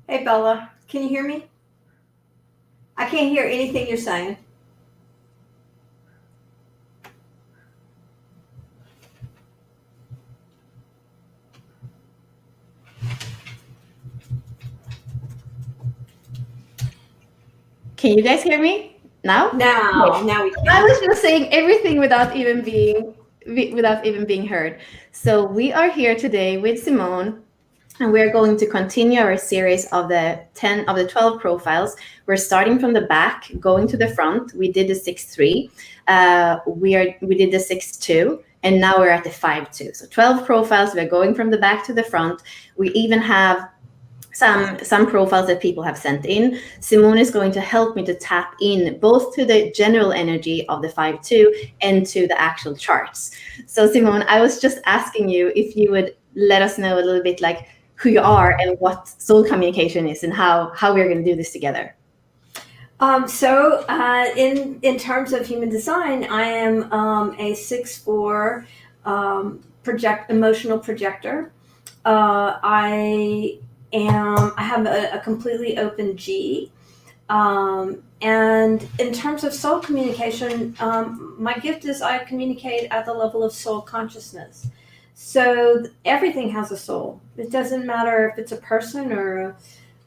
Hey, Bella, can you hear me? I can't hear anything you're saying. Can you guys hear me now? Now we can. I was just saying everything without even being heard. So we are here today with Simone, and we're going to continue our series of the 12 profiles. We're starting from the back, going to the front. We did the 6-3. We did the 6-2, and now we're at the 5-2. So 12 profiles. We're going from the back to the front. We even have some profiles that people have sent in. Simone is going to help me to tap in both to the general energy of the 5-2 and to the actual charts. So Simone, I was just asking you if you would let us know a little bit like who you are and what soul communication is and how we're going to do this together. In terms of human design, I am a 6-4 emotional projector. I have a completely open G. And in terms of soul communication, my gift is I communicate at the level of soul consciousness. So everything has a soul. It doesn't matter if it's a person or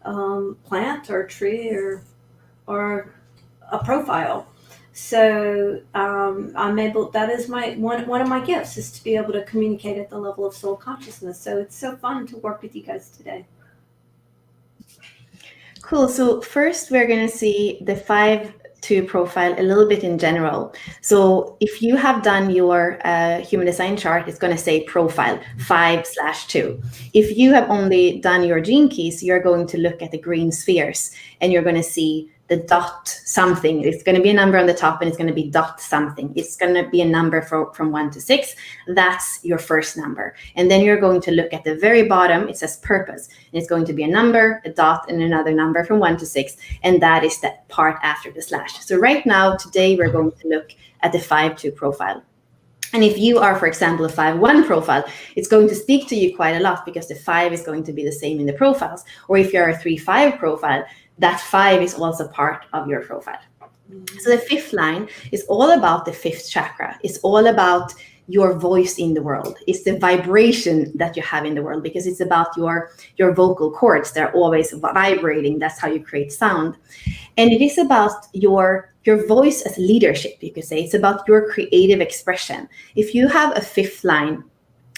a plant or a tree or a profile. So I'm able. That is one of my gifts, is to be able to communicate at the level of soul consciousness. So it's so fun to work with you guys today. Cool. So first we're going to see the 5-2 profile a little bit in general. So if you have done your human design chart, it's going to say profile 5/2. If you have only done your gene keys, you're going to look at the green spheres and you're going to see the dot something. It's going to be a number on the top and it's going to be dot something. It's going to be a number from 1 to 6. That's your first number. And then you're going to look at the very bottom. It says purpose. And it's going to be a number, a dot, and another number from 1 to 6. And that is the part after the slash. So right now, today, we're going to look at the 5-2 profile. And if you are, for example, a 5-1 profile, it's going to speak to you quite a lot because the 5 is going to be the same in the profiles. Or if you're a 3-5 profile, that 5 is also part of your profile. So the 5th line is all about the 5th chakra. It's all about your voice in the world. It's the vibration that you have in the world, because it's about your vocal cords. They're always vibrating. That's how you create sound. And it is about your voice as leadership, you could say. It's about your creative expression. If you have a 5th line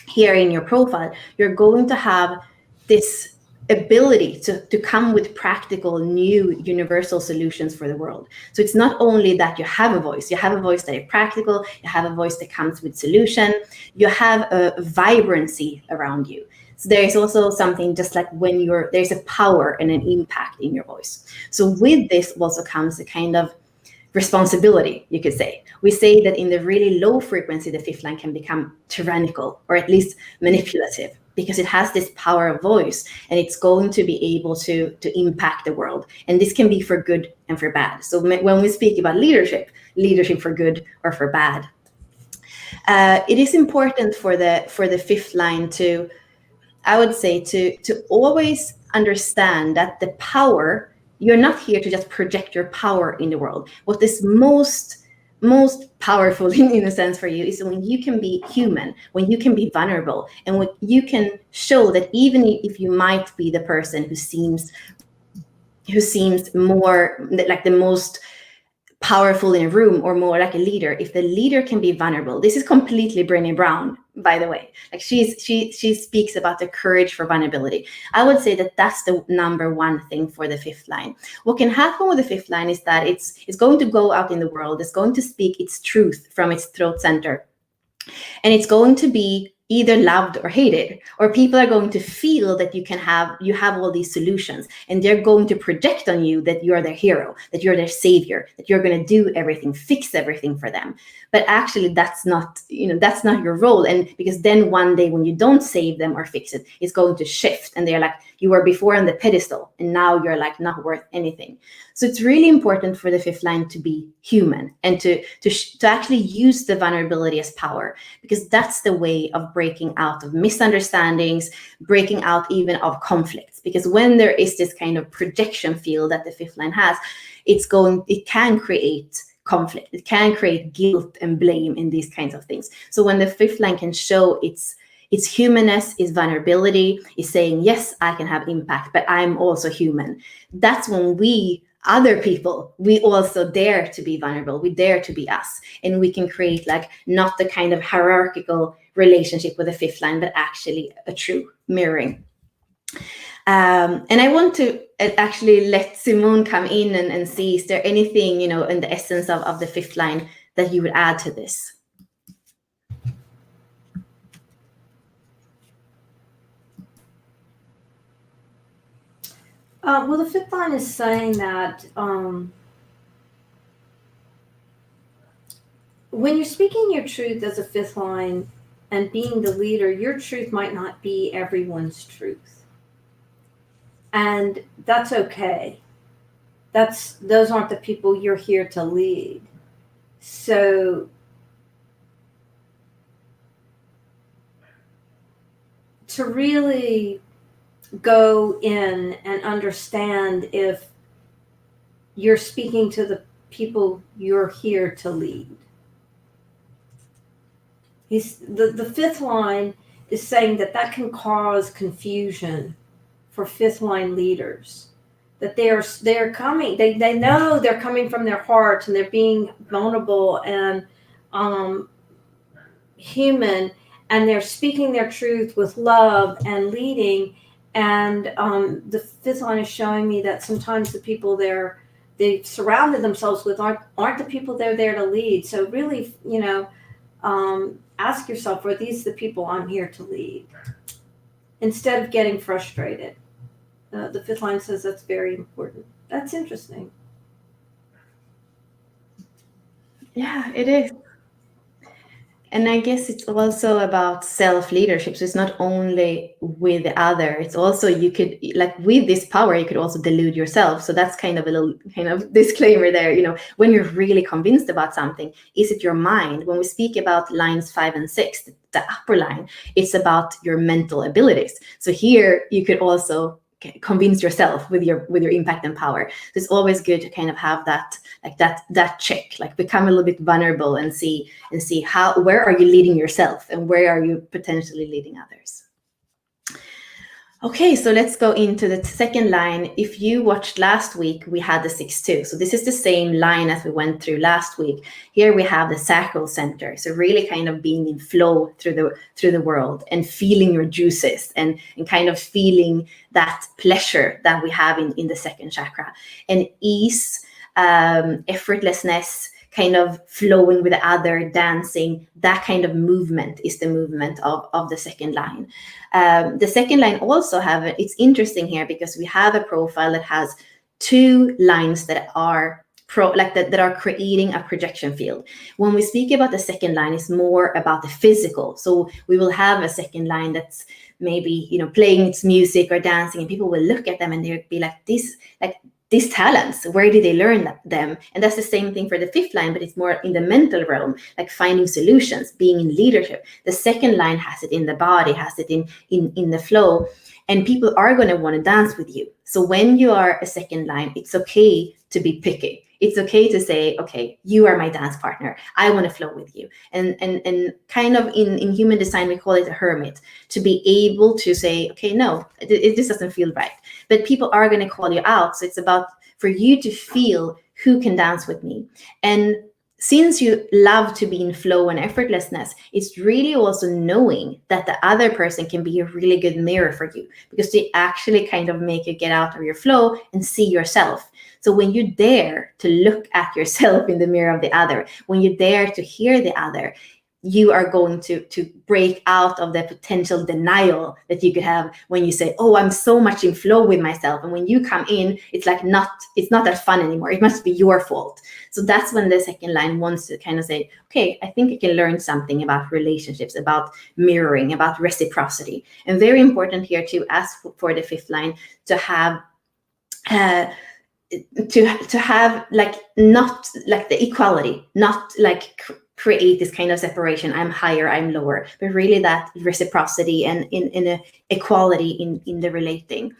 here in your profile, you're going to have this ability to come with practical, new, universal solutions for the world. So it's not only that you have a voice that is practical, you have a voice that comes with solution, you have a vibrancy around you. So there is also something just like when there's a power and an impact in your voice. So with this also comes a kind of responsibility, you could say. We say that in the really low frequency, the 5th line can become tyrannical or at least manipulative, because it has this power of voice and it's going to be able to impact the world. And this can be for good and for bad. So when we speak about leadership for good or for bad, it is important for the 5th line to, I would say, to always understand that the power, you're not here to just project your power in the world. What is most powerful in a sense for you is when you can be human, when you can be vulnerable, and when you can show that even if you might be the person who seems more like the most powerful in a room or more like a leader, if the leader can be vulnerable. This is completely Brené Brown, by the way. Like she speaks about the courage for vulnerability. I would say that that's the number one thing for the fifth line. What can happen with the fifth line is that it's going to go out in the world, it's going to speak its truth from its throat center, and it's going to be either loved or hated, or people are going to feel that you have all these solutions, and they're going to project on you that you're their hero, that you're their savior, that you're going to do everything, fix everything for them. But actually that's not your role. And because then one day when you don't save them or fix it, it's going to shift, and they're like, you were before on the pedestal and now you're like not worth anything. So it's really important for the fifth line to be human and to actually use the vulnerability as power, because that's the way of breaking out of misunderstandings, breaking out even of conflicts. Because when there is this kind of projection field that the fifth line has, it can create conflict, it can create guilt and blame in these kinds of things. So when the fifth line can show its humanness, its vulnerability, is saying, yes, I can have impact, but I'm also human. That's when we also dare to be vulnerable. We dare to be us, and we can create like not the kind of hierarchical relationship with the fifth line, but actually a true mirroring. And I want to actually let Simone come in and see, is there anything, in the essence of the fifth line that you would add to this? Well, the fifth line is saying that when you're speaking your truth as a fifth line and being the leader, your truth might not be everyone's truth. And that's okay. Those aren't the people you're here to lead. So to really go in and understand if you're speaking to the people you're here to lead. The fifth line is saying that can cause confusion for fifth line leaders, that they're coming, they know they're coming from their heart, and they're being vulnerable and human, and they're speaking their truth with love and leading. And the fifth line is showing me that sometimes the people they've surrounded themselves with aren't the people they're there to lead. So really, ask yourself, are these the people I'm here to lead? Instead of getting frustrated. The fifth line says that's very important. That's interesting. Yeah, it is. And I guess it's also about self-leadership. So it's not only with the other, it's also, you could, like with this power, you could also delude yourself. So that's kind of a little kind of disclaimer there, when you're really convinced about something, is it your mind? When we speak about lines 5 and 6, the upper line, it's about your mental abilities. So here you could also convince yourself with your impact and power. So it's always good to kind of have that, like that check, like become a little bit vulnerable and see where are you leading yourself and where are you potentially leading others. Okay, so let's go into the second line. If you watched last week, we had the 6-2. So this is the same line as we went through last week. Here we have the sacral center. So really kind of being in flow through the world and feeling your juices and kind of feeling that pleasure that we have in the second chakra. And ease, effortlessness, kind of flowing with the other, dancing, that kind of movement is the movement of the second line. The second line also it's interesting here because we have a profile that has 2 lines that are that are creating a projection field. When we speak about the second line, it's more about the physical. So we will have a second line that's maybe, playing its music or dancing, and people will look at them and they'll be like, these talents, where did they learn them? And that's the same thing for the fifth line, but it's more in the mental realm, like finding solutions, being in leadership. The second line has it in the body, has it in the flow, and people are going to want to dance with you. So when you are a second line, it's okay to be picky. It's okay to say, okay, you are my dance partner. I want to flow with you. And kind of in human design, we call it a hermit, to be able to say, okay, no, this doesn't feel right. But people are going to call you out. So it's about for you to feel who can dance with me? And since you love to be in flow and effortlessness, it's really also knowing that the other person can be a really good mirror for you, because they actually kind of make you get out of your flow and see yourself. So when you dare to look at yourself in the mirror of the other, when you dare to hear the other, you are going to break out of the potential denial that you could have when you say, oh, I'm so much in flow with myself. And when you come in, it's like it's not that fun anymore. It must be your fault. So that's when the second line wants to kind of say, okay, I think I can learn something about relationships, about mirroring, about reciprocity. And very important here to ask for the fifth line to have to have like, not like the equality, not like create this kind of separation, I'm higher, I'm lower, but really that reciprocity and in a equality in the relating.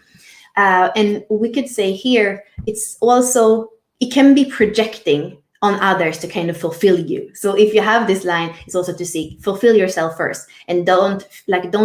And we could say here, it's also, it can be projecting on others to kind of fulfill you. So if you have this line, it's also to see, fulfill yourself first, and don't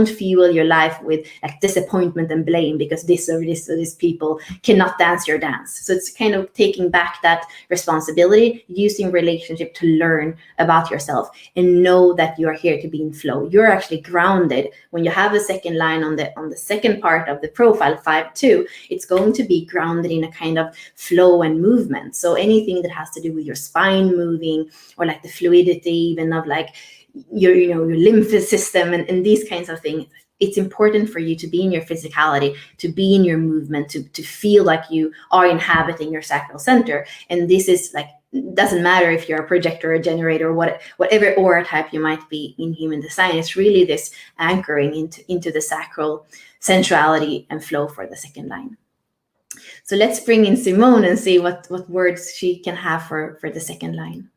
fuel your life with like disappointment and blame because this or this people cannot dance your dance. So it's kind of taking back that responsibility, using relationship to learn about yourself and know that you are here to be in flow. You're actually grounded. When you have a second line on the second part of the profile, 5-2, it's going to be grounded in a kind of flow and movement. So anything that has to do with your spine moving, or like the fluidity even of like your lymph system and these kinds of things, it's important for you to be in your physicality, to be in your movement, to feel like you are inhabiting your sacral center. And this is like, doesn't matter if you're a projector or a generator, whatever aura type you might be in human design. It's really this anchoring into the sacral sensuality and flow for the second line. So let's bring in Simone and see what words she can have for the second line.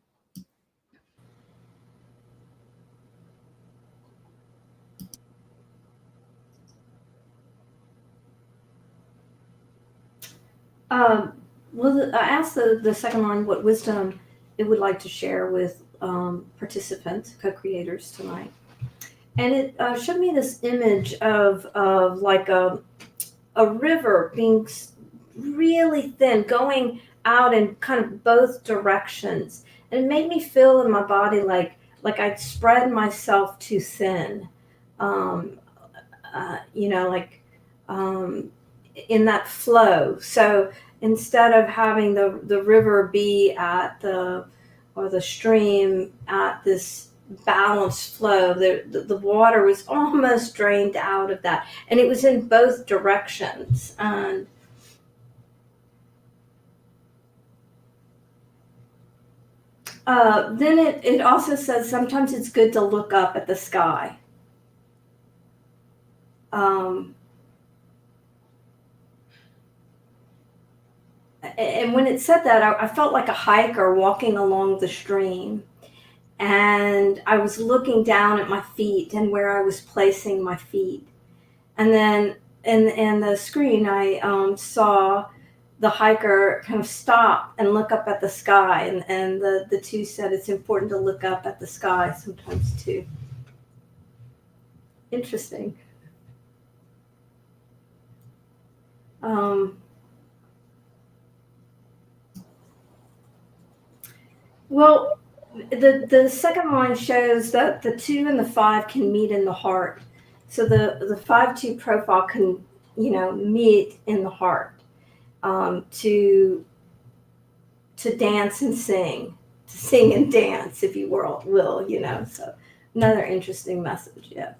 Well, I asked the second line what wisdom it would like to share with participants, co-creators tonight. And it showed me this image of like a river being really thin, going out in kind of both directions. And it made me feel in my body like I'd spread myself too thin. In that flow. So instead of having the river be or the stream at this balanced flow, the water was almost drained out of that, and it was in both directions. And then it also says sometimes it's good to look up at the sky. And when it said that, I felt like a hiker walking along the stream. And I was looking down at my feet and where I was placing my feet. And then in the screen, I saw the hiker kind of stop and look up at the sky. And the two said it's important to look up at the sky sometimes too. Interesting. Well, the second line shows that the 2 and the 5 can meet in the heart. So the 5-2 profile can, meet in the heart to dance and sing, to sing and dance, if you will. So another interesting message, yeah.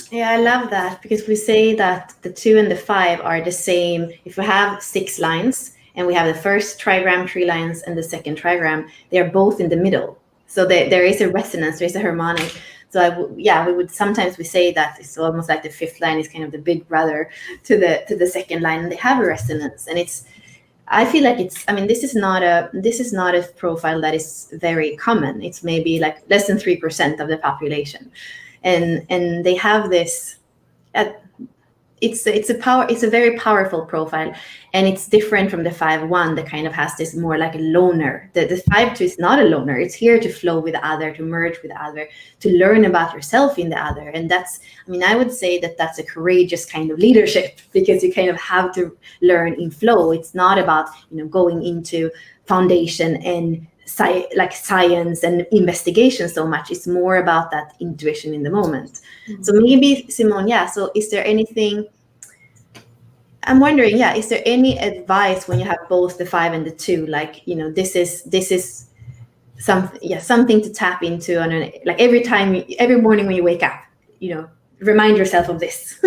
Yeah, I love that, because we say that the 2 and the 5 are the same. If we have 6 lines, and we have the first trigram 3 lines and the second trigram, they are both in the middle. So there is a resonance, there is a harmonic. So we say that it's almost like the 5th line is kind of the big brother to the second line, and they have a resonance. And I feel like this is not a profile that is very common. It's maybe like less than 3% of the population, and they have this. it's a very powerful profile, and it's different from the 5-1 that kind of has this more like a loner. The 5-2 is not a loner. It's here to flow with the other, to merge with the other, to learn about yourself in the other. And that's, I mean, I would say that that's a courageous kind of leadership, because you kind of have to learn in flow. It's not about, you know, going into foundation and science and investigation so much. It's more about that intuition in the moment. Mm-hmm. So maybe, Simone, so is there anything, I'm wondering, is there any advice when you have both the 5 and the 2, like, you know, this is something to tap into on like every morning when you wake up, you know, remind yourself of this.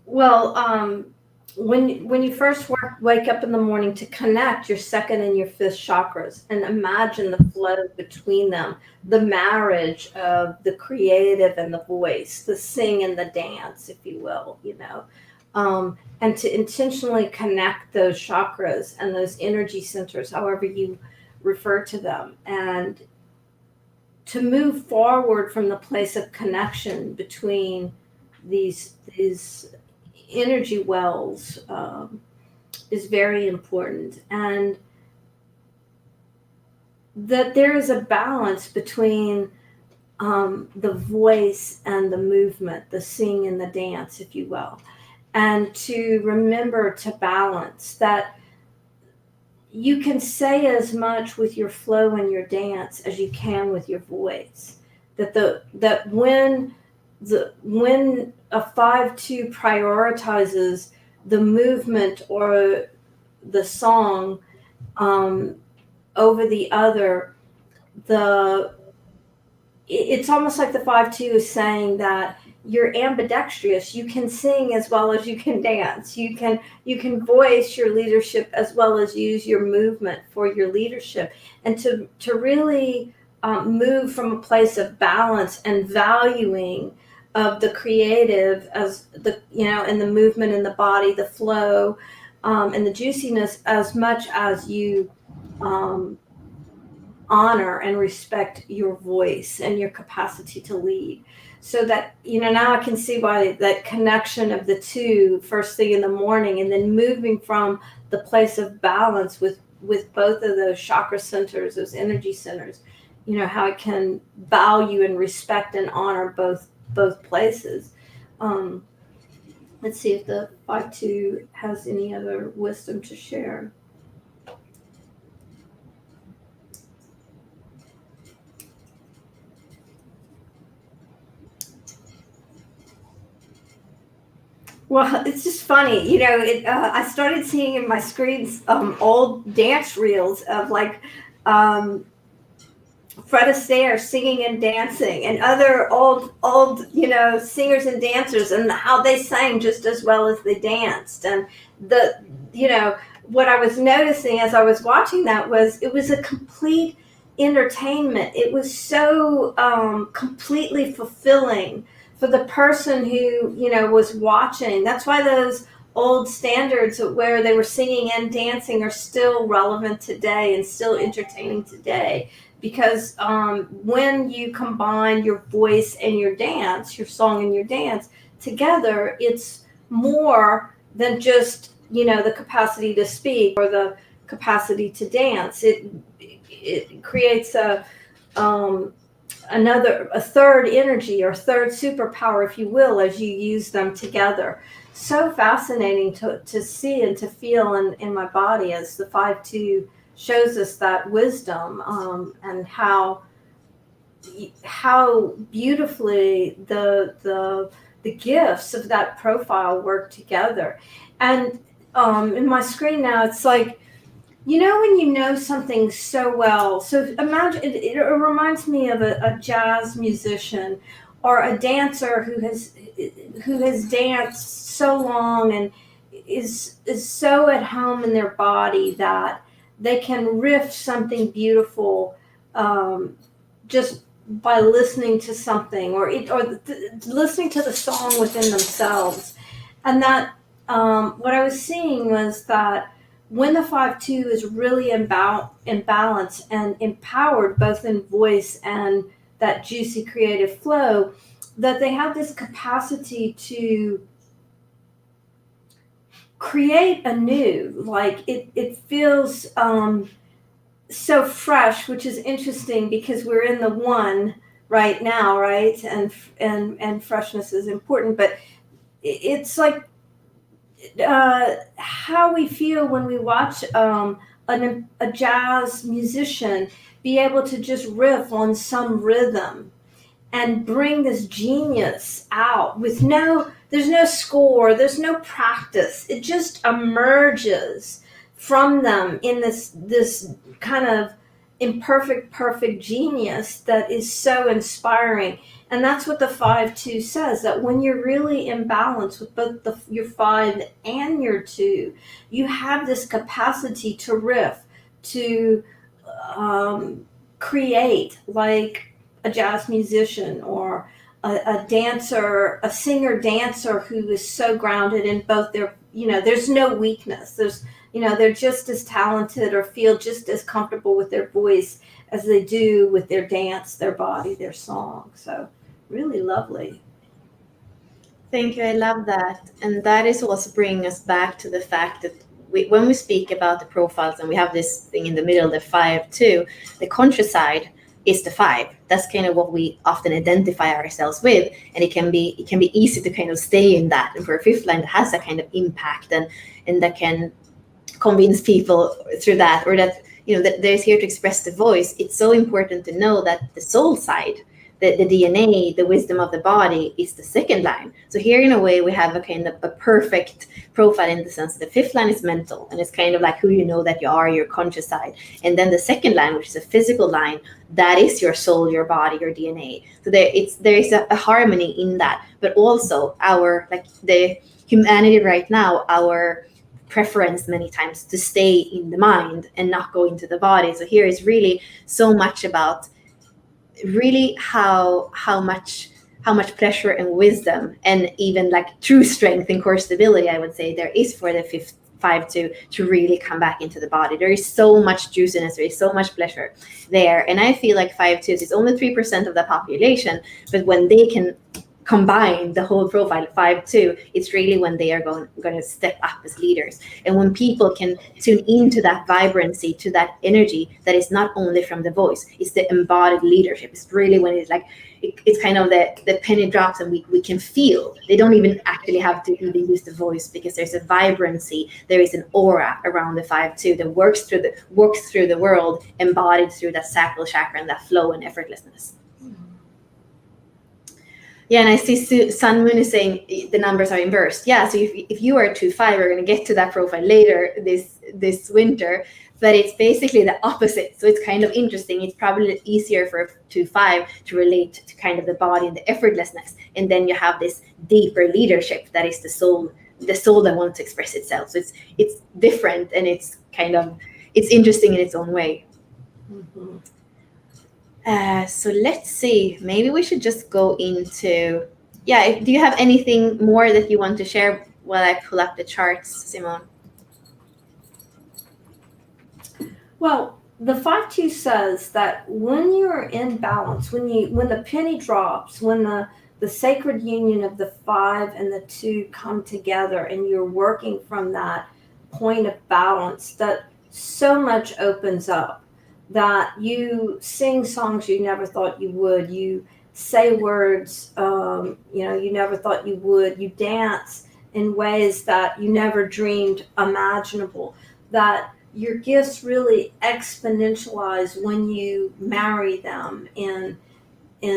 Well, when you first wake up in the morning, to connect your 2nd and your 5th chakras and imagine the flow between them, the marriage of the creative and the voice, the sing and the dance, if you will, you know, and to intentionally connect those chakras and those energy centers, however you refer to them, and to move forward from the place of connection between these energy wells is very important, and that there is a balance between the voice and the movement, the sing and the dance, if you will, and to remember to balance that. You can say as much with your flow and your dance as you can with your voice. That when a 5-2 prioritizes the movement or the song over the other, it's almost like the 5-2 is saying that you're ambidextrous. You can sing as well as you can dance. You can voice your leadership as well as use your movement for your leadership, and to really move from a place of balance and valuing of the creative as the, you know, and the movement in the body, the flow, and the juiciness, as much as you honor and respect your voice and your capacity to lead. So that, you know, now I can see why that connection of the 2 first thing in the morning, and then moving from the place of balance with both of those chakra centers, those energy centers, you know, how I can value and respect and honor both places. Let's see if the 5-2 has any other wisdom to share. Well, it's just funny, you know. I started seeing in my screens old dance reels of like Fred Astaire singing and dancing, and other old you know, singers and dancers, and how they sang just as well as they danced. And you know, what I was noticing as I was watching that was it was a complete entertainment. It was so completely fulfilling for the person who, you know, was watching. That's why those old standards where they were singing and dancing are still relevant today and still entertaining today, because when you combine your voice and your dance, your song and your dance together, it's more than just, you know, the capacity to speak or the capacity to dance. It creates a third energy, or third superpower, if you will, as you use them together. So fascinating to see and to feel in my body, as the 5-2 shows us that wisdom, and how beautifully the gifts of that profile work together. And in my screen now, it's like, you know, when you know something so well, so imagine, it reminds me of a jazz musician or a dancer who has danced so long and is so at home in their body that they can riff something beautiful just by listening to something, or listening to the song within themselves. And that what I was seeing was that when the 5-2 is really in balance and empowered both in voice and that juicy creative flow, that they have this capacity to create anew. Like it feels so fresh, which is interesting because we're in the one right now, right? And freshness is important, but it's like how we feel when we watch a jazz musician be able to just riff on some rhythm and bring this genius out with there's no score, there's no practice. It just emerges from them in this kind of imperfect, perfect genius that is so inspiring. And that's what the 5-2 says, that when you're really in balance with both your 5 and your 2, you have this capacity to riff, to create like a jazz musician or a dancer, a singer dancer who is so grounded in both their, there's no weakness. They're just as talented or feel just as comfortable with their voice as they do with their dance, their body, their song. So really lovely. Thank you. I love that. And that is also bringing us back to the fact that when we speak about the profiles and we have this thing in the middle, the 5-2, the conscious side is the 5. That's kind of what we often identify ourselves with. And it can be easy to kind of stay in that. And for a fifth line that has that kind of impact and that can convince people through that, or that, that they're here to express the voice. It's so important to know that the soul side, the DNA, the wisdom of the body, is the second line. So here, in a way, we have a kind of a perfect profile in the sense that the fifth line is mental, and it's kind of like who you know that you are, your conscious side. And then the second line, which is a physical line, that is your soul, your body, your DNA. So there is a harmony in that, but also the humanity right now, our preference many times to stay in the mind and not go into the body. So here is really so much about really how much pleasure and wisdom and even like true strength and core stability, I would say, there is for the 5-2 to really come back into the body. There is so much juiciness, there is so much pleasure there. And I feel like 5-2s is only 3% of the population, but when they can combine the whole profile 5-2, it's really when they are going to step up as leaders. And when people can tune into that vibrancy, to that energy that is not only from the voice, it's the embodied leadership. It's really when it's like it's kind of the penny drops and we can feel. They don't even actually have to even use the voice, because there's a vibrancy, there is an aura around the 5-2 that works through the world, embodied through that sacral chakra and that flow and effortlessness. Yeah, and I see Sun Moon is saying the numbers are inversed. Yeah, so if you are 2-5, we're going to get to that profile later this winter, but it's basically the opposite. So it's kind of interesting. It's probably easier for 2-5 to relate to kind of the body and the effortlessness, and then you have this deeper leadership that is the soul that wants to express itself. So it's different, and it's interesting in its own way. Mm-hmm. So let's see, maybe we should just go into, do you have anything more that you want to share while I pull up the charts, Simone? Well, the 5-2 says that when you're in balance, when the penny drops, when the sacred union of the 5 and the 2 come together and you're working from that point of balance, that so much opens up, that you sing songs you never thought you would, you say words you never thought you would, you dance in ways that you never dreamed imaginable, that your gifts really exponentialize when you marry them in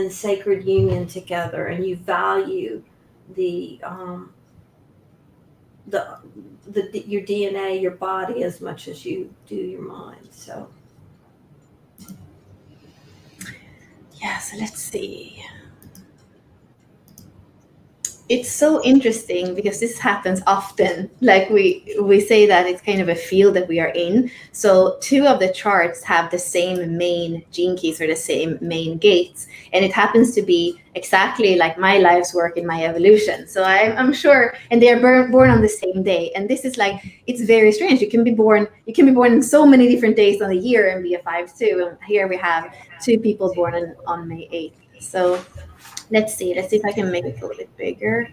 sacred union together, and you value your DNA, your body, as much as you do your mind. So yeah, so let's see. It's so interesting because this happens often. Like we say that it's kind of a field that we are in. So two of the charts have the same main gene keys or the same main gates, and it happens to be exactly like my life's work in my evolution. So I'm sure, and they are born on the same day. And this is like, it's very strange. You can be born in so many different days on the year and be a 5-2. And here we have two people born on May 8th. So let's see if I can make it a little bit bigger,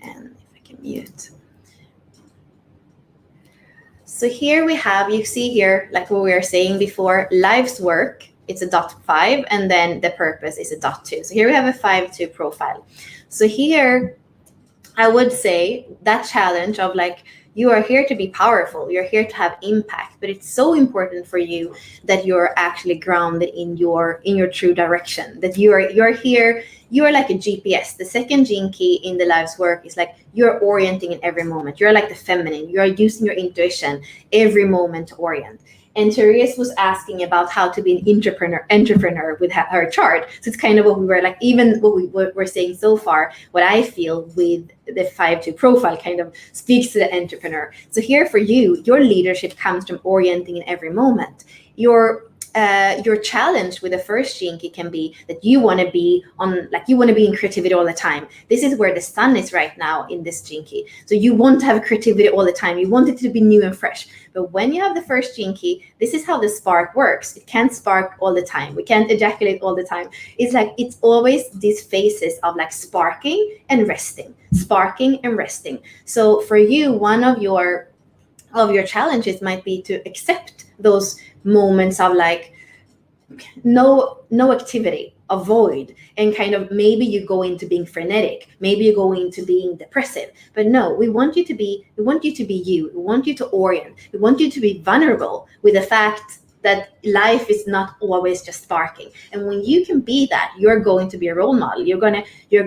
and if I can mute. So here we have, you see here, like what we were saying before, life's work, it's a .5, and then the purpose is a .2. So here we have a 5-2 profile. So here, I would say that challenge of like, you are here to be powerful, you're here to have impact, but it's so important for you that you're actually grounded in your true direction, that you're here, you are like a GPS. The second gene key in the life's work is like, you're orienting in every moment. You're like the feminine, you're using your intuition every moment to orient. And Therese was asking about how to be an entrepreneur with her chart. So it's kind of what we were like, even what we were saying so far, what I feel with the 5-2 profile kind of speaks to the entrepreneur. So here for you, your leadership comes from orienting in every moment. Your challenge with the first gene key can be that you want to be in creativity all the time. This is where the sun is right now in this gene key. So you want to have creativity all the time. You want it to be new and fresh. But when you have the first gene key, this is how the spark works. It can't spark all the time. We can't ejaculate all the time. It's like, it's always these phases of like sparking and resting. So for you, one of your challenges might be to accept those moments of like no activity, avoid, and kind of maybe you go into being frenetic, maybe you go into being depressive. But no, we want you to be you, we want you to orient, we want you to be vulnerable with the fact that life is not always just sparking. And when you can be that, you're going to be a role model. You're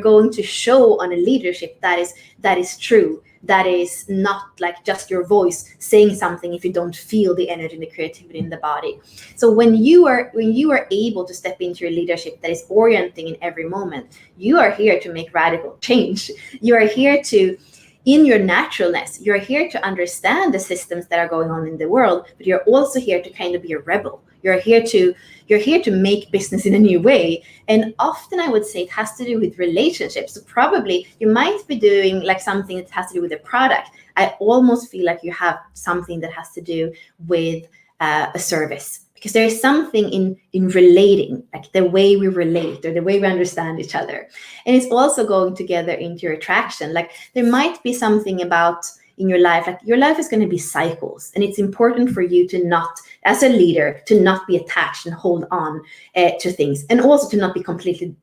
going to show on a leadership that is true, that is not like just your voice saying something if you don't feel the energy and the creativity in the body. So when you are able to step into your leadership that is orienting in every moment, you are here to make radical change. You are here to, in your naturalness, you're here to understand the systems that are going on in the world, but you're also here to kind of be a rebel. You're here to make business in a new way. And often I would say it has to do with relationships. So probably you might be doing like something that has to do with a product. I almost feel like you have something that has to do with a service. Because there is something in relating, like the way we relate or the way we understand each other. And it's also going together into your attraction. Like there might be something about in your life, like your life is going to be cycles. And it's important for you to not, as a leader, to not be attached and hold on to things. And also to not be completely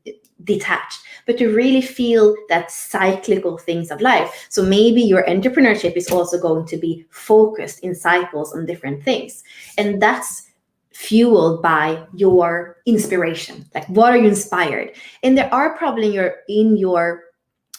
detached, but to really feel that cyclical things of life. So maybe your entrepreneurship is also going to be focused in cycles on different things. And that's fueled by your inspiration. Like, what are you inspired? And there are probably in your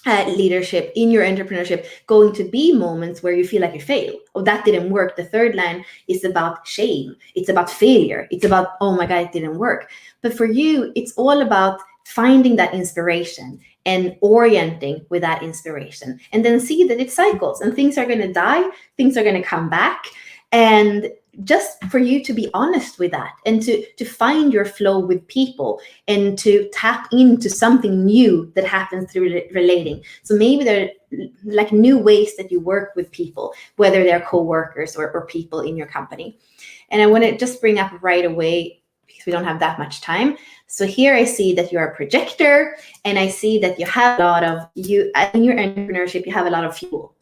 leadership, in your entrepreneurship, going to be moments where you feel like you fail. Oh, that didn't work. The third line is about shame. It's about failure. It's about, oh my God, it didn't work. But for you, it's all about finding that inspiration and orienting with that inspiration, and then see that it cycles and things are going to die, things are going to come back. And just for you to be honest with that, and to find your flow with people, and to tap into something new that happens through relating. So maybe there are like new ways that you work with people, whether they're co-workers or people in your company. And I want to just bring up right away, because we don't have that much time. So here I see that you're a projector, and I see that you have a lot of, in your entrepreneurship, you have a lot of fuel.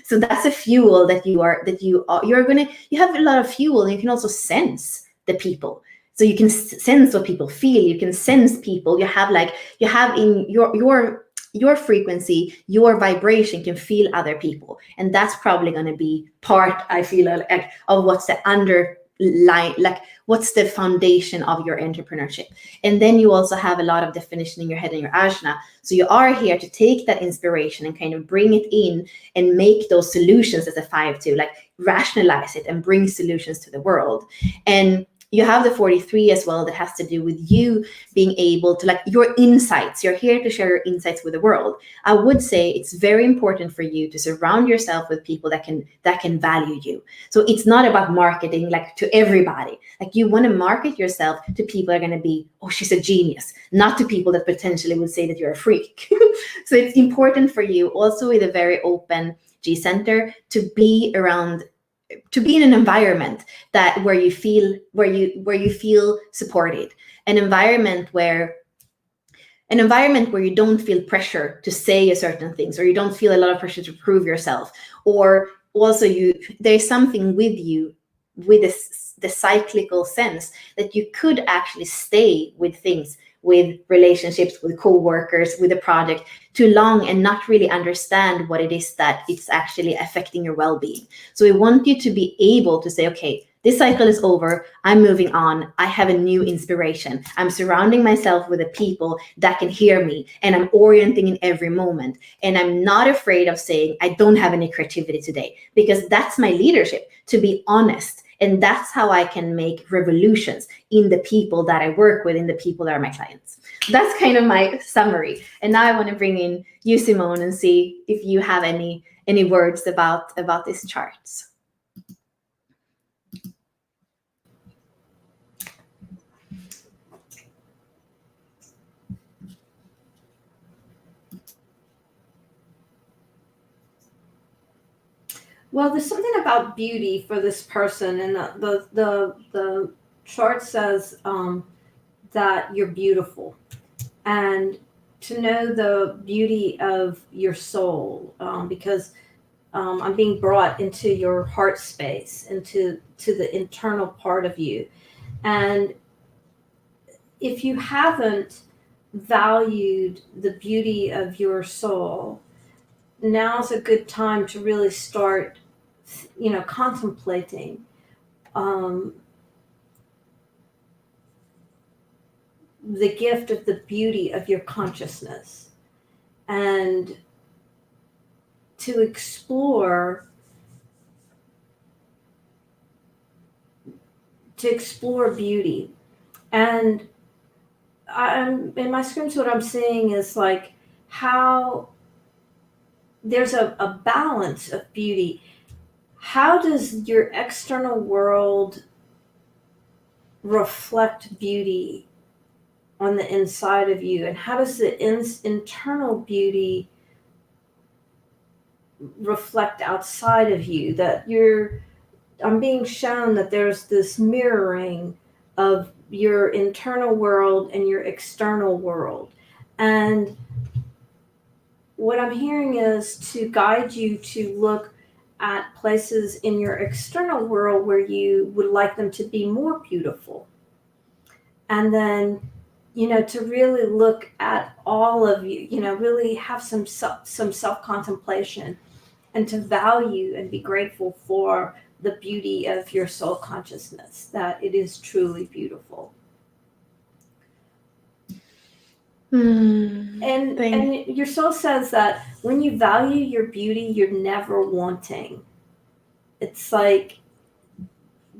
So that's a fuel that you have a lot of fuel, and you can also sense the people. So you can sense what people feel. You can sense people. You have in your frequency, your vibration can feel other people. And that's probably going to be part, I feel like, of what's the underline, like what's the foundation of your entrepreneurship. And then you also have a lot of definition in your head and your ajna. So you are here to take that inspiration and kind of bring it in and make those solutions as a 5-2, like rationalize it and bring solutions to the world. And You have the 43 as well, that has to do with you being able to, like, your insights. You're here to share your insights with the world. I would say it's very important for you to surround yourself with people that can value you. So it's not about marketing like to everybody. Like, you want to market yourself to people that are going to be, oh, she's a genius, not to people that potentially would say that you're a freak. So it's important for you also, with a very open G center, to be in an environment that where you feel supported, an environment where you don't feel pressure to say a certain things, or you don't feel a lot of pressure to prove yourself, or also there's something with you, with the cyclical sense that you could actually stay with things, with relationships, with co-workers, with a project too long and not really understand what it is that it's actually affecting your well-being. So we want you to be able to say, okay, this cycle is over, I'm moving on, I have a new inspiration, I'm surrounding myself with the people that can hear me, and I'm orienting in every moment, and I'm not afraid of saying I don't have any creativity today, because that's my leadership, to be honest. And that's how I can make revolutions in the people that I work with, in the people that are my clients. That's kind of my summary. And now I want to bring in you, Simone, and see if you have any words about these charts. Well, there's something about beauty for this person, and the chart says that you're beautiful, and to know the beauty of your soul, because I'm being brought into your heart space, into the internal part of you, and if you haven't valued the beauty of your soul, now's a good time to really start, contemplating the gift of the beauty of your consciousness, and to explore beauty. And I'm in my scripts, what I'm seeing is like how there's a balance of beauty. How does your external world reflect beauty on the inside of you, and how does the internal beauty reflect outside of you? That I'm being shown that there's this mirroring of your internal world and your external world, and what I'm hearing is to guide you to look at places in your external world where you would like them to be more beautiful. And then, to really look at all of you, really have some self-contemplation, and to value and be grateful for the beauty of your soul consciousness, that it is truly beautiful. And your soul says that when you value your beauty, you're never wanting. It's like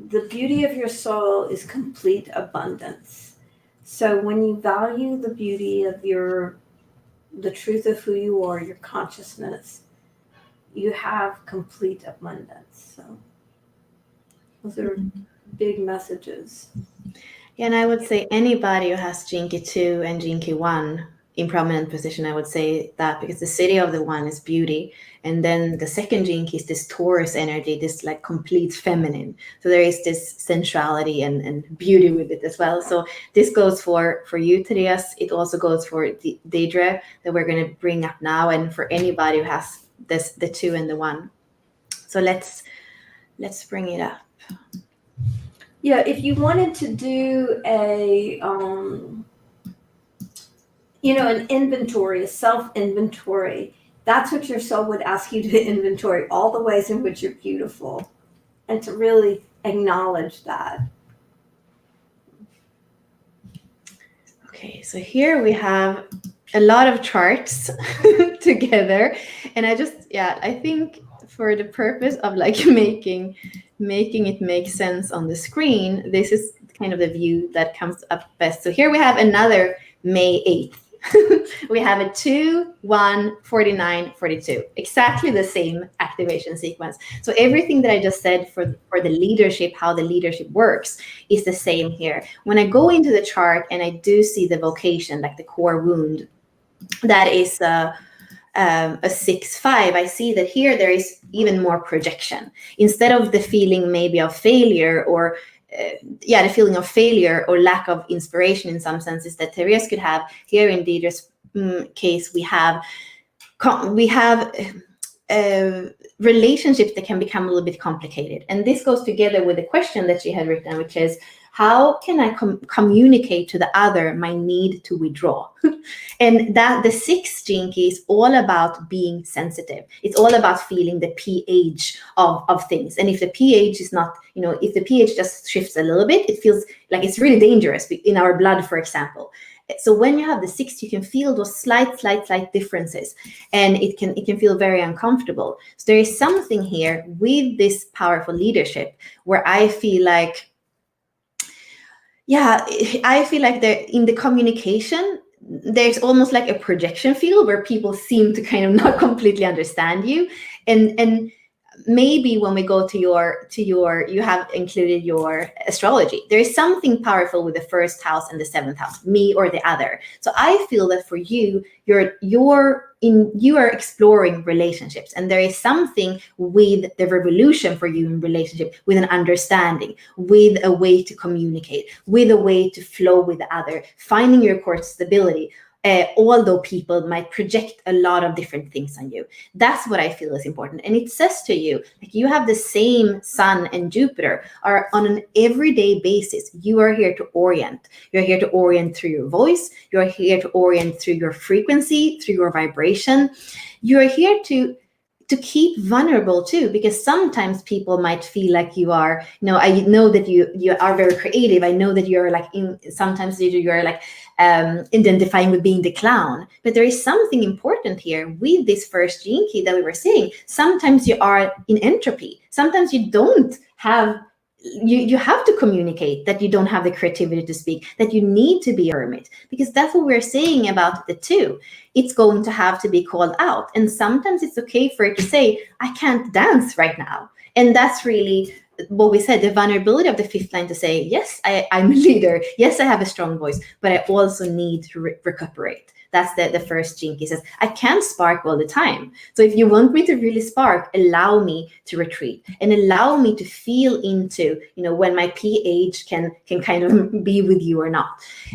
the beauty of your soul is complete abundance. So when you value the beauty of the truth of who you are, your consciousness, you have complete abundance. So those are big messages. And I would say anybody who has Jinki 2 and Jinki 1 in prominent position, I would say that, because the city of the 1 is beauty. And then the second Jinki is this Taurus energy, this like complete feminine. So there is this sensuality and beauty with it as well. So this goes for you, Therese. It also goes for Deidre, that we're going to bring up now, and for anybody who has the 2 and the 1. So let's bring it up. Yeah, if you wanted to do an inventory, a self-inventory, that's what your soul would ask you to inventory, all the ways in which you're beautiful, and to really acknowledge that. Okay, so here we have a lot of charts together, and I think for the purpose of like making it make sense on the screen, this is kind of the view that comes up best. So here we have another May 8th. We have a 2, 1, 49, 42. Exactly the same activation sequence. So everything that I just said for the leadership, how the leadership works, is the same here. When I go into the chart and I do see the vocation, like the core wound, that is a 6-5, I see that here there is even more projection. Instead of the feeling maybe of failure or the feeling of failure or lack of inspiration in some senses that Therese could have, here in Deidre's case, we have relationships that can become a little bit complicated. And this goes together with the question that she had written, which is, how can I communicate to the other my need to withdraw? And that the 6th gene key is all about being sensitive. It's all about feeling the pH of things. And if the pH is not, if the pH just shifts a little bit, it feels like it's really dangerous in our blood, for example. So when you have the 6th, you can feel those slight differences, and it can feel very uncomfortable. So there is something here with this powerful leadership where I feel like, in the communication, there's almost like a projection field where people seem to kind of not completely understand you. And maybe when we go to your you have included your astrology, there is something powerful with the 1st house and the 7th house, me or the other. So I feel that for you, you are exploring relationships, and there is something with the revolution for you in relationship, with an understanding, with a way to communicate, with a way to flow with the other, finding your core stability. Although people might project a lot of different things on you. That's what I feel is important. And it says to you, like, you have the same Sun and Jupiter are on an everyday basis. You are here to orient. You're here to orient through your voice. You're here to orient through your frequency, through your vibration. You're here to keep vulnerable too, because sometimes people might feel like you are, I know that you are very creative. I know that you're like, sometimes you're like identifying with being the clown, but there is something important here with this 1st gene key that we were saying. Sometimes you are in entropy. Sometimes you don't have, you have to communicate that you don't have the creativity to speak, that you need to be a hermit, because that's what we're saying about the 2. It's going to have to be called out. And sometimes it's okay for it to say, I can't dance right now. And that's really what we said, the vulnerability of the 5th line to say, yes, I'm a leader. Yes, I have a strong voice, but I also need to recuperate. That's the 1st gene key says, I can't spark all the time. So if you want me to really spark, allow me to retreat and allow me to feel into, when my pH can kind of be with you or not.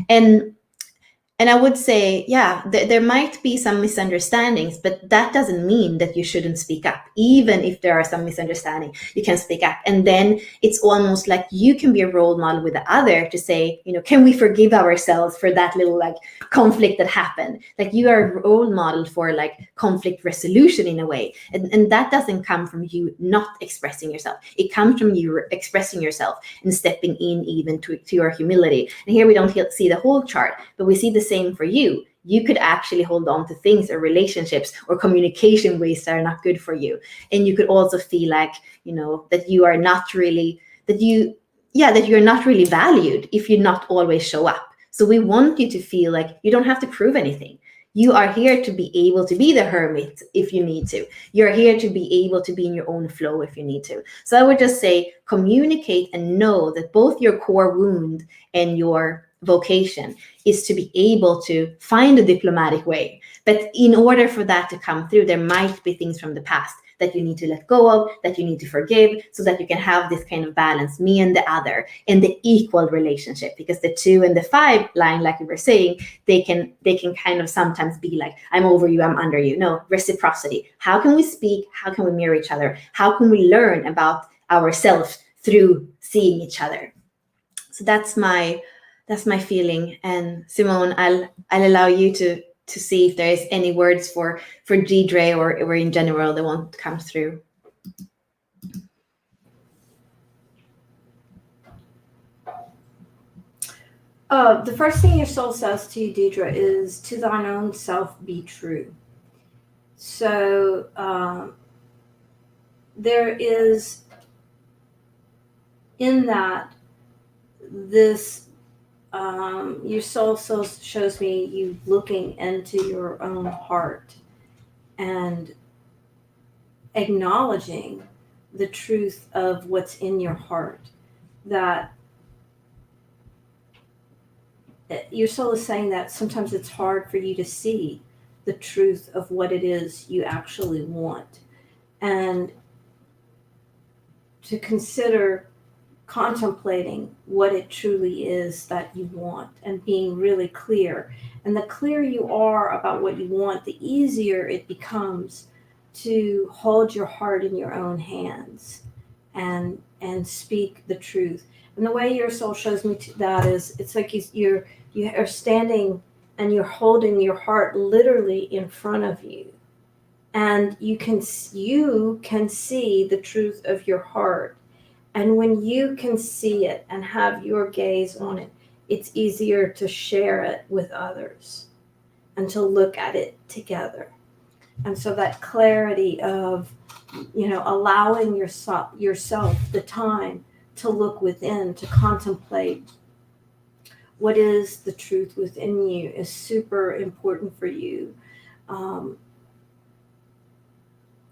And I would say, there might be some misunderstandings, but that doesn't mean that you shouldn't speak up. Even if there are some misunderstandings, you can speak up. And then it's almost like you can be a role model with the other to say, can we forgive ourselves for that little like conflict that happened? Like, you are a role model for like conflict resolution in a way. And that doesn't come from you not expressing yourself. It comes from you expressing yourself and stepping in even to your humility. And here we don't see the whole chart, but we see the same for you. You could actually hold on to things or relationships or communication ways that are not good for you. And you could also feel like, that you are not really, that you're not really valued if you not always show up. So we want you to feel like you don't have to prove anything. You are here to be able to be the hermit if you need to. You're here to be able to be in your own flow if you need to. So I would just say, communicate and know that both your core wound and your vocation is to be able to find a diplomatic way. But in order for that to come through, there might be things from the past that you need to let go of, that you need to forgive, so that you can have this kind of balance, me and the other, and the equal relationship. Because the 2 and the 5 line, like we were saying, they can kind of sometimes be like, I'm over you, I'm under you. No, reciprocity. How can we speak? How can we mirror each other? How can we learn about ourselves through seeing each other? So that's my feeling. And Simone, I'll allow you to see if there is any words for Deidre or in general that want to come through. The first thing your soul says to you, Deidre, is to thine own self be true. So there is in that this your soul shows me you looking into your own heart and acknowledging the truth of what's in your heart. That your soul is saying that sometimes it's hard for you to see the truth of what it is you actually want, and to consider contemplating what it truly is that you want and being really clear. And the clearer you are about what you want, the easier it becomes to hold your heart in your own hands and speak the truth. And the way your soul shows me that is, it's like you are standing and you're holding your heart literally in front of you, and you can see the truth of your heart. And when you can see it and have your gaze on it, it's easier to share it with others and to look at it together. And so that clarity of, allowing yourself the time to look within, to contemplate what is the truth within you, is super important for you.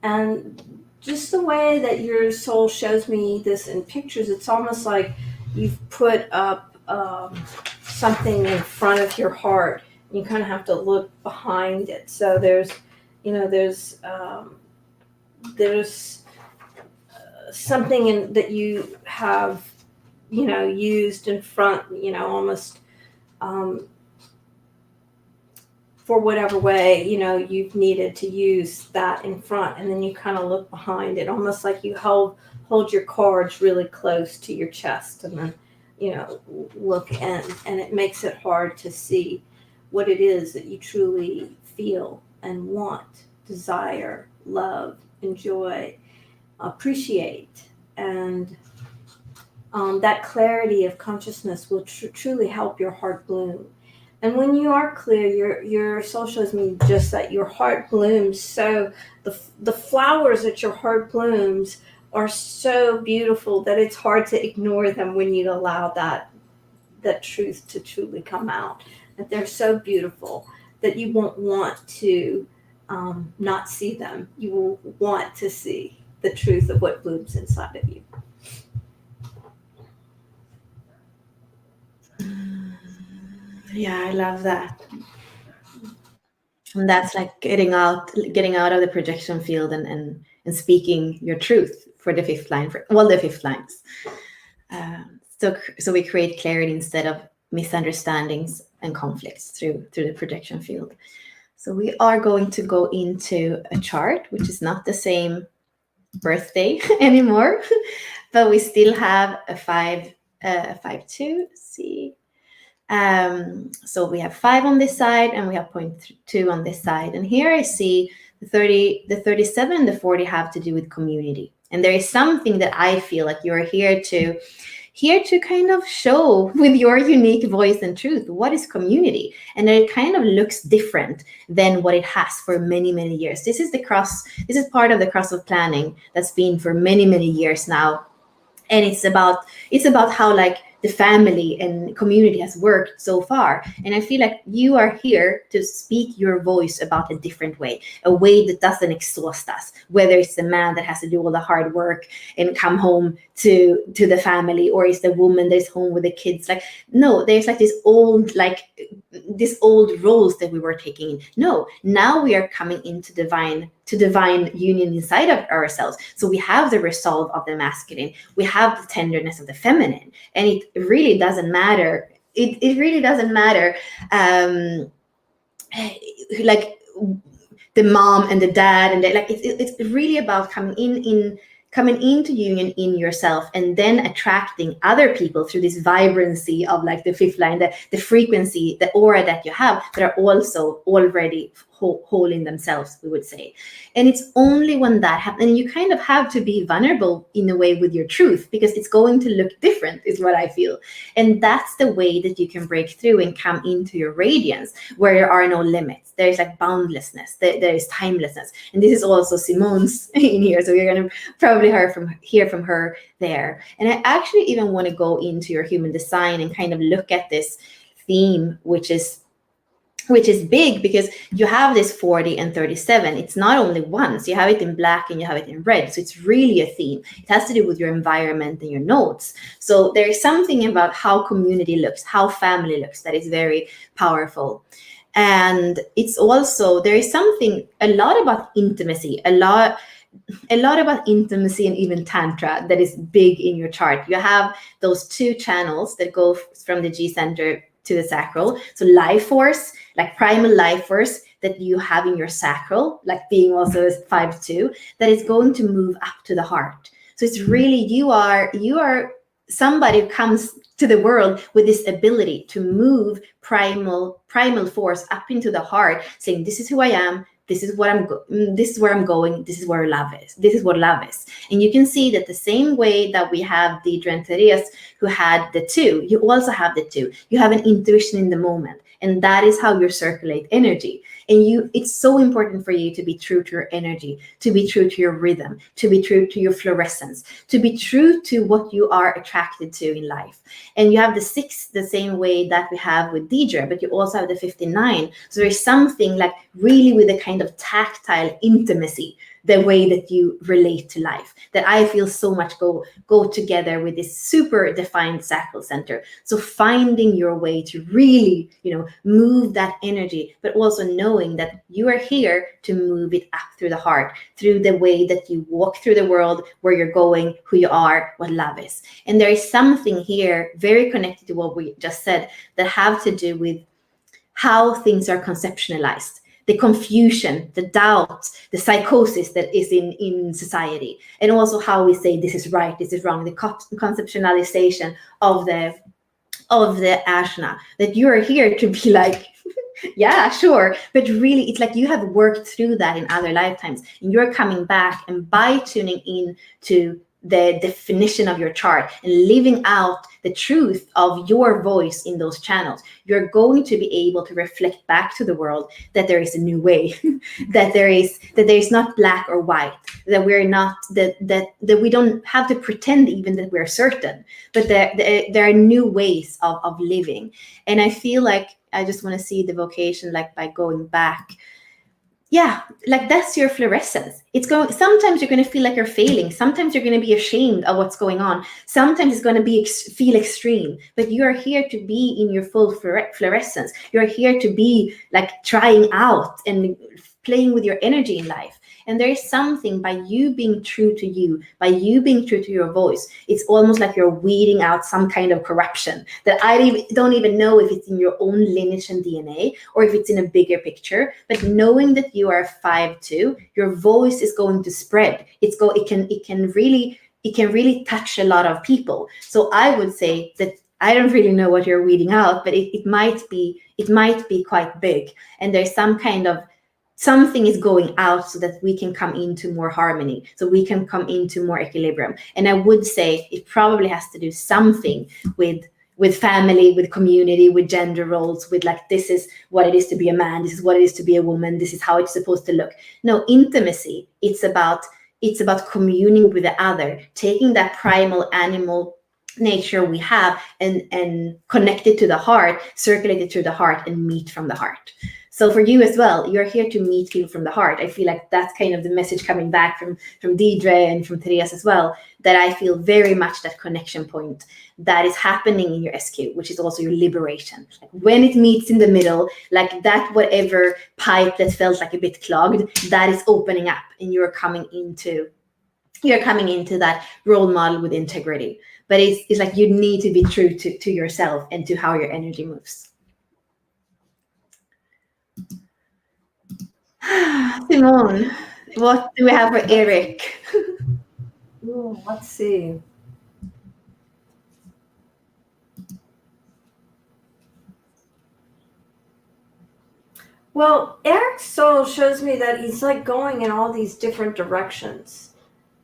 And just the way that your soul shows me this in pictures, it's almost like you've put up something in front of your heart. You kind of have to look behind it. So there's something that you have, used in front, almost for whatever way, you've needed to use that in front, and then you kind of look behind it, almost like you hold your cards really close to your chest, and then, look in, and it makes it hard to see what it is that you truly feel and want, desire, love, enjoy, appreciate. And that clarity of consciousness will truly help your heart bloom. And when you are clear, your soul shows me just that your heart blooms. So the flowers that your heart blooms are so beautiful that it's hard to ignore them when you allow that truth to truly come out. That they're so beautiful that you won't want to not see them. You will want to see the truth of what blooms inside of you. Yeah, I love that. And that's like getting out of the projection field and speaking your truth for the fifth line, for all the fifth lines. So we create clarity instead of misunderstandings and conflicts through the projection field. So we are going to go into a chart, which is not the same birthday anymore, but we still have a 5-2. See. So we have 5 on this side, and we have 0.2 on this side. And here I see the 37 and the 40 have to do with community. And there is something that I feel like you're here to kind of show with your unique voice and truth. What is community? And it kind of looks different than what it has for many, many years. This is part of the cross of planning that's been for many, many years now. And it's about how like the family and community has worked so far. And I feel like you are here to speak your voice about a different way, a way that doesn't exhaust us, whether it's the man that has to do all the hard work and come home to the family, or it's the woman that's home with the kids. Like, no, there's like this old roles that we were taking in. No, now we are coming into divine union inside of ourselves. So we have the resolve of the masculine, we have the tenderness of the feminine, and it really doesn't matter. It really doesn't matter, like the mom and the dad, and it's really about coming into union in yourself, and then attracting other people through this vibrancy of like the fifth line, the frequency, the aura that you have, that are also already whole in themselves, we would say. And it's only when that happens, and you kind of have to be vulnerable in a way with your truth, because it's going to look different, is what I feel. And that's the way that you can break through and come into your radiance, where there are no limits. There's like boundlessness, there is timelessness. And this is also Simone's in here, so you're going to probably hear from her there. And I actually even want to go into your human design and kind of look at this theme, which is big, because you have this 40 and 37. It's not only once, you have it in black and you have it in red. So it's really a theme. It has to do with your environment and your nodes. So there is something about how community looks, how family looks, that is very powerful. And it's also, there is something a lot about intimacy, a lot about intimacy, and even tantra, that is big in your chart. You have those two channels that go from the G center to the sacral. So life force, like primal life force that you have in your sacral, like being also a 5-2, that is going to move up to the heart. So it's really, you are somebody who comes to the world with this ability to move primal force up into the heart, saying, this is who I am, this is what this is where I'm going, this is where love is, this is what love is. And you can see that the same way that we have Deidre and Therese, who had the 2, you also have the 2. You have an intuition in the moment, and that is how you circulate energy. And it's so important for you to be true to your energy, to be true to your rhythm, to be true to your fluorescence, to be true to what you are attracted to in life. And you have the 6 the same way that we have with Deidre, but you also have the 59. So there's something like really with a kind of tactile intimacy, the way that you relate to life, that I feel so much go together with this super defined sacral center. So finding your way to really, move that energy, but also knowing that you are here to move it up through the heart, through the way that you walk through the world, where you're going, who you are, what love is. And there is something here very connected to what we just said, that have to do with how things are conceptualized, the confusion, the doubt, the psychosis that is in society, and also how we say this is right, this is wrong, the conceptualization of the ashna, that you are here to be like, yeah, sure, but really it's like you have worked through that in other lifetimes, and you're coming back, and by tuning in to the definition of your chart and living out the truth of your voice in those channels, you're going to be able to reflect back to the world that there is a new way, that there is not black or white, that we're not that we don't have to pretend even that we're certain, but there are new ways of living. And I feel like I just want to see the vocation, like by going back. Yeah, like that's your fluorescence. Sometimes you're going to feel like you're failing. Sometimes you're going to be ashamed of what's going on. Sometimes it's going to be feel extreme, but you are here to be in your full fluorescence. You're here to be like trying out and playing with your energy in life. And there is something by you being true to you, by you being true to your voice, it's almost like you're weeding out some kind of corruption that I don't even know if it's in your own lineage and DNA or if it's in a bigger picture. But knowing that you are 5-2, your voice is going to spread. It can really touch a lot of people. So I would say that I don't really know what you're weeding out, but it might be quite big. And there's some kind of something is going out so that we can come into more harmony, so we can come into more equilibrium. And I would say it probably has to do something with family, with community, with gender roles, with like, this is what it is to be a man, this is what it is to be a woman, this is how it's supposed to look. No, intimacy, it's about communing with the other, taking that primal animal nature we have and connect it to the heart, circulate it through the heart, and meet from the heart. So for you as well, you're here to meet people from the heart. I feel like that's kind of the message coming back from Deidre and from Therese as well, that I feel very much that connection point that is happening in your SQ, which is also your liberation. Like when it meets in the middle, like that whatever pipe that felt like a bit clogged, that is opening up, and you're coming into that role model with integrity. But it's like you need to be true to yourself and to how your energy moves. Simone, what do we have for Eric? Let's see. Well, Eric's soul shows me that he's like going in all these different directions.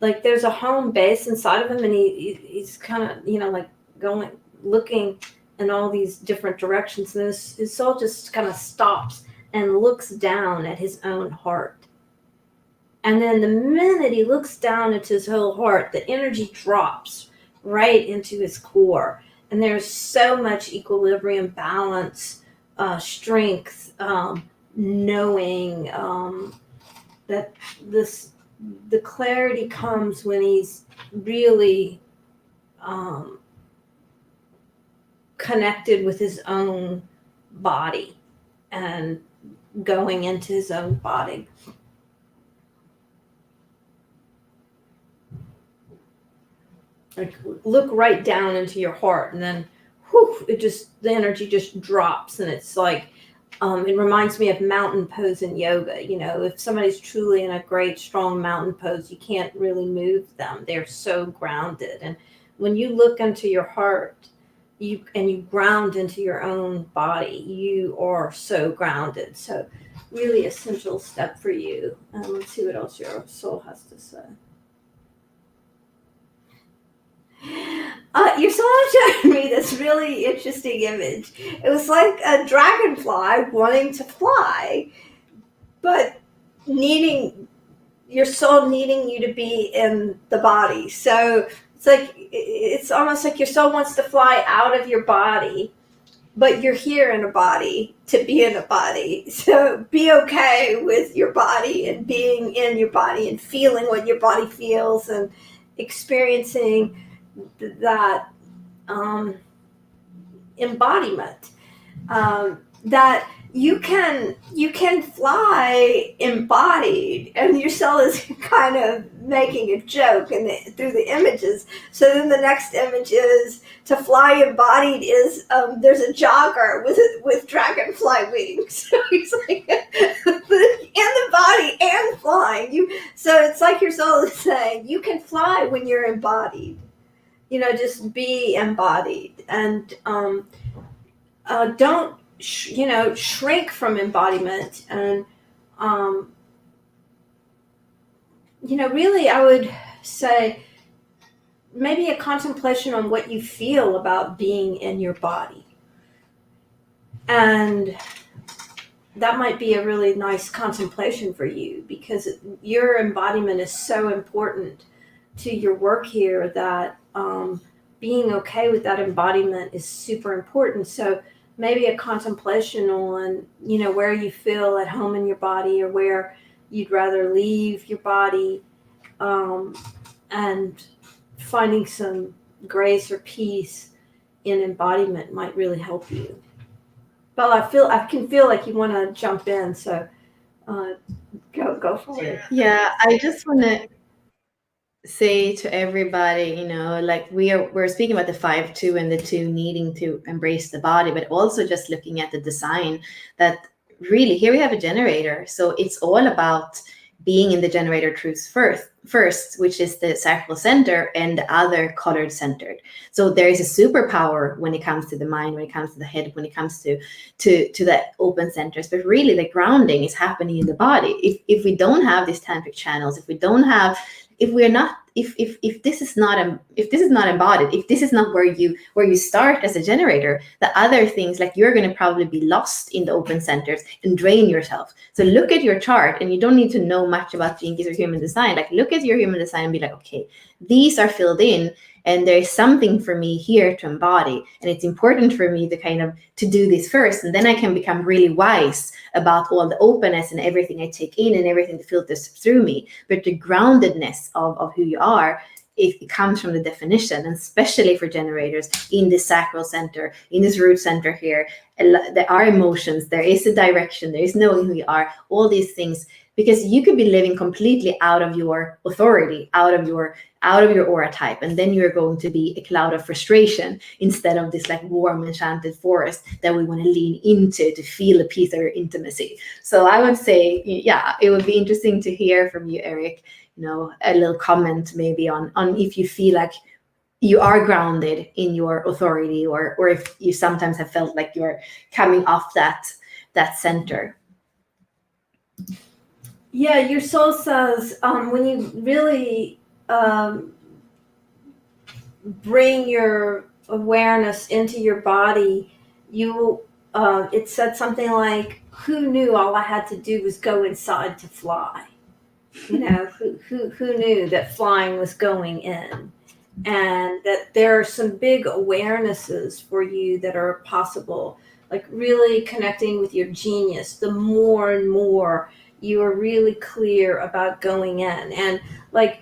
Like there's a home base inside of him, and he's kind of, like going, looking in all these different directions. And his soul just kind of stops and looks down at his own heart. And then the minute he looks down into his whole heart, the energy drops right into his core. And there's so much equilibrium, balance, strength, knowing, that the clarity comes when he's really connected with his own body and going into his own body. Like look right down into your heart, and then the energy just drops, and it's like it reminds me of mountain pose in yoga. If somebody's truly in a great strong mountain pose, you can't really move them. They're so grounded. And when you look into your heart, you ground into your own body, you are so grounded. So really essential step for you. Let's see what else your soul has to say. Your soul showed me this really interesting image. It was like a dragonfly wanting to fly, but your soul needing you to be in the body. So it's almost like your soul wants to fly out of your body, but you're here in a body to be in a body. So be okay with your body and being in your body and feeling what your body feels and experiencing that embodiment, that you can fly embodied, and your soul is kind of making a joke through the images. So then the next image is to fly embodied is there's a jogger with dragonfly wings. So he's like in the body and flying. So it's like your soul is saying you can fly when you're embodied. Just be embodied, and don't shrink from embodiment. And really I would say maybe a contemplation on what you feel about being in your body, and that might be a really nice contemplation for you, because your embodiment is so important to your work here that being okay with that embodiment is super important. So maybe a contemplation on, where you feel at home in your body, or where you'd rather leave your body, and finding some grace or peace in embodiment might really help you. But I can feel like you want to jump in, so go for it. Yeah, I just want to say to everybody, like we're speaking about the 5-2 and the 2 needing to embrace the body, but also just looking at the design, that really here we have a generator. So it's all about being in the generator truth first, which is the sacral center, and the other colored centered. So there is a superpower when it comes to the mind, when it comes to the head, when it comes to the open centers. But really the grounding is happening in the body. If we don't have these tantric channels, if this is not embodied, if this is not where you start as a generator, the other things, like, you're going to probably be lost in the open centers and drain yourself. So look at your chart, and you don't need to know much about Gene Keys or human design. Like, look at your human design and be like, okay, these are filled in, and there's something for me here to embody, and it's important for me to do this first, and then I can become really wise about all the openness and everything I take in and everything that filters through me. But the groundedness of who you are, it comes from the definition, and especially for generators in this sacral center, in this root center here. There are emotions, there is a direction, there is knowing who you are, all these things, because you could be living completely out of your authority, out of your aura type, and then you're going to be a cloud of frustration instead of this like warm enchanted forest that we want to lean into to feel a piece of your intimacy. So I would say, yeah, it would be interesting to hear from you, Eric, a little comment maybe on if you feel like you are grounded in your authority, or if you sometimes have felt like you're coming off that center. Yeah, your soul says when you really bring your awareness into your body, you it said something like, "Who knew all I had to do was go inside to fly?" You know, who knew that flying was going in, and that there are some big awarenesses for you that are possible, like really connecting with your genius. The more and more you are really clear about going in, and like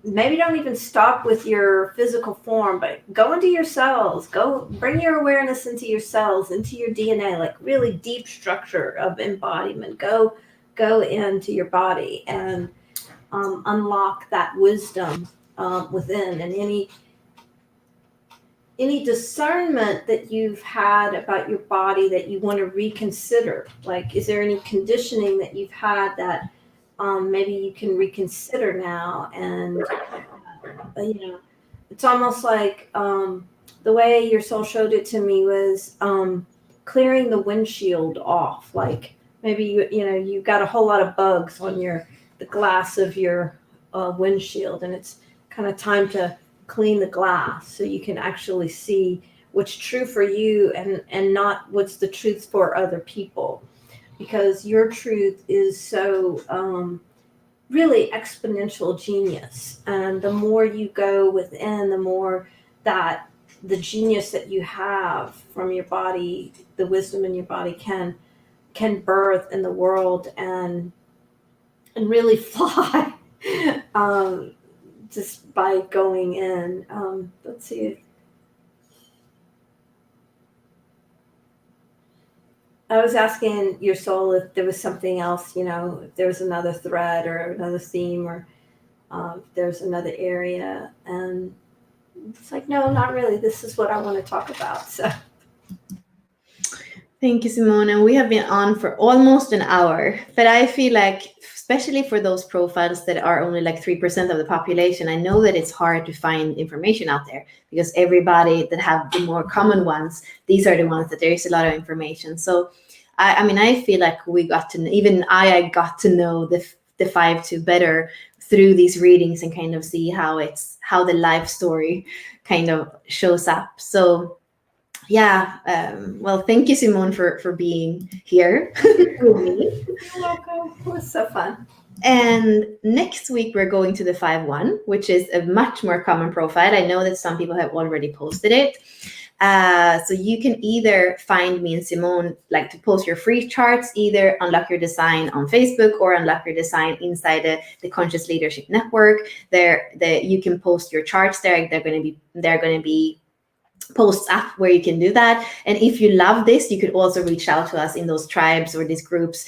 maybe don't even stop with your physical form, but go into your cells. Go bring your awareness into your cells, into your DNA, like really deep structure of embodiment. Go into your body and unlock that wisdom within, and any discernment that you've had about your body that you want to reconsider. Like, is there any conditioning that you've had that maybe you can reconsider now? And it's almost like the way your soul showed it to me was clearing the windshield off. Like maybe you've got a whole lot of bugs on the glass of your windshield, and it's kind of time to clean the glass so you can actually see what's true for you and not what's the truth for other people, because your truth is so really exponential genius. And the more you go within, the more that the genius that you have from your body, the wisdom in your body can birth in the world and really fly just by going in. Let's see. I was asking your soul if there was something else, if there was another thread or another theme, or if there's another area. And it's like, no, not really. This is what I want to talk about. So. Thank you, Simone. And we have been on for almost an hour, but I feel like, especially for those profiles that are only like 3% of the population, I know that it's hard to find information out there, because everybody that have the more common ones, these are the ones that there is a lot of information. So, I feel like we got to, even I got to know the 5-2 better through these readings and kind of see how the life story kind of shows up. So yeah, well, thank you, Simone, for being here with me. You're welcome. It was so fun. And next week we're going to the 5-1, which is a much more common profile. I know that some people have already posted it. So you can either find me and Simone, like, to post your free charts, either Unlock Your Design on Facebook or Unlock Your Design inside the Conscious Leadership Network. You can post your charts there. They're going to be posts up where you can do that. And if you love this, you could also reach out to us in those tribes or these groups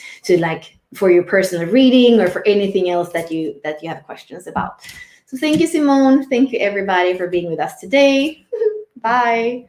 for your personal reading or for anything else that you have questions about. So thank you, Simone. Thank you, everybody, for being with us today. Bye.